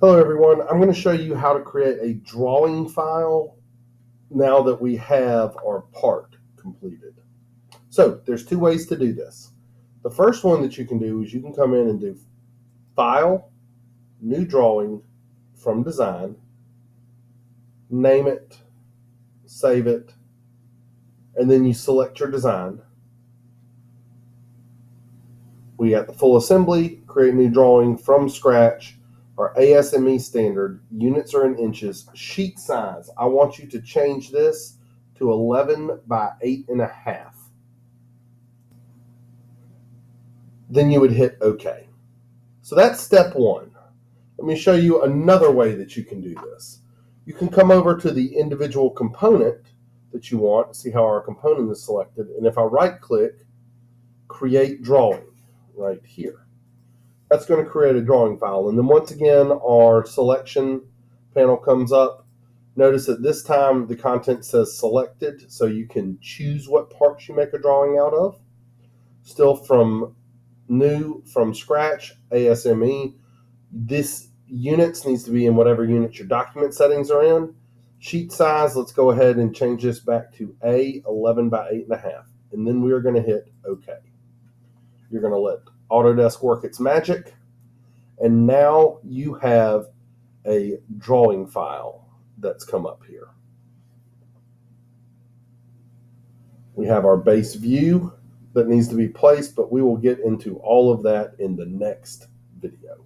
Hello everyone, I'm going to show you how to create a drawing file now that we have our part completed. So there's two ways to do this. The first one that you can do is you can come in and do File, New Drawing from Design, name it, save it, and then you select your design. We got the full assembly, create new drawing from scratch, our ASME standard, units are in inches, sheet size. I want you to change this to 11 by 8.5. Then you would hit OK. So that's step one. Let me show you another way that you can do this. You can come over to the individual component that you want, see how our component is selected, and if I right click, create drawing right here. That's going to create a drawing file. And then once again, our selection panel comes up. Notice that this time the content says selected, so you can choose what parts you make a drawing out of. Still from new, from scratch, ASME. This units needs to be in whatever unit your document settings are in. Sheet size, let's go ahead and change this back to A11 by 8.5. And then we are going to hit OK. You're going to let Autodesk work its magic. And now you have a drawing file that's come up here. We have our base view that needs to be placed, but we will get into all of that in the next video.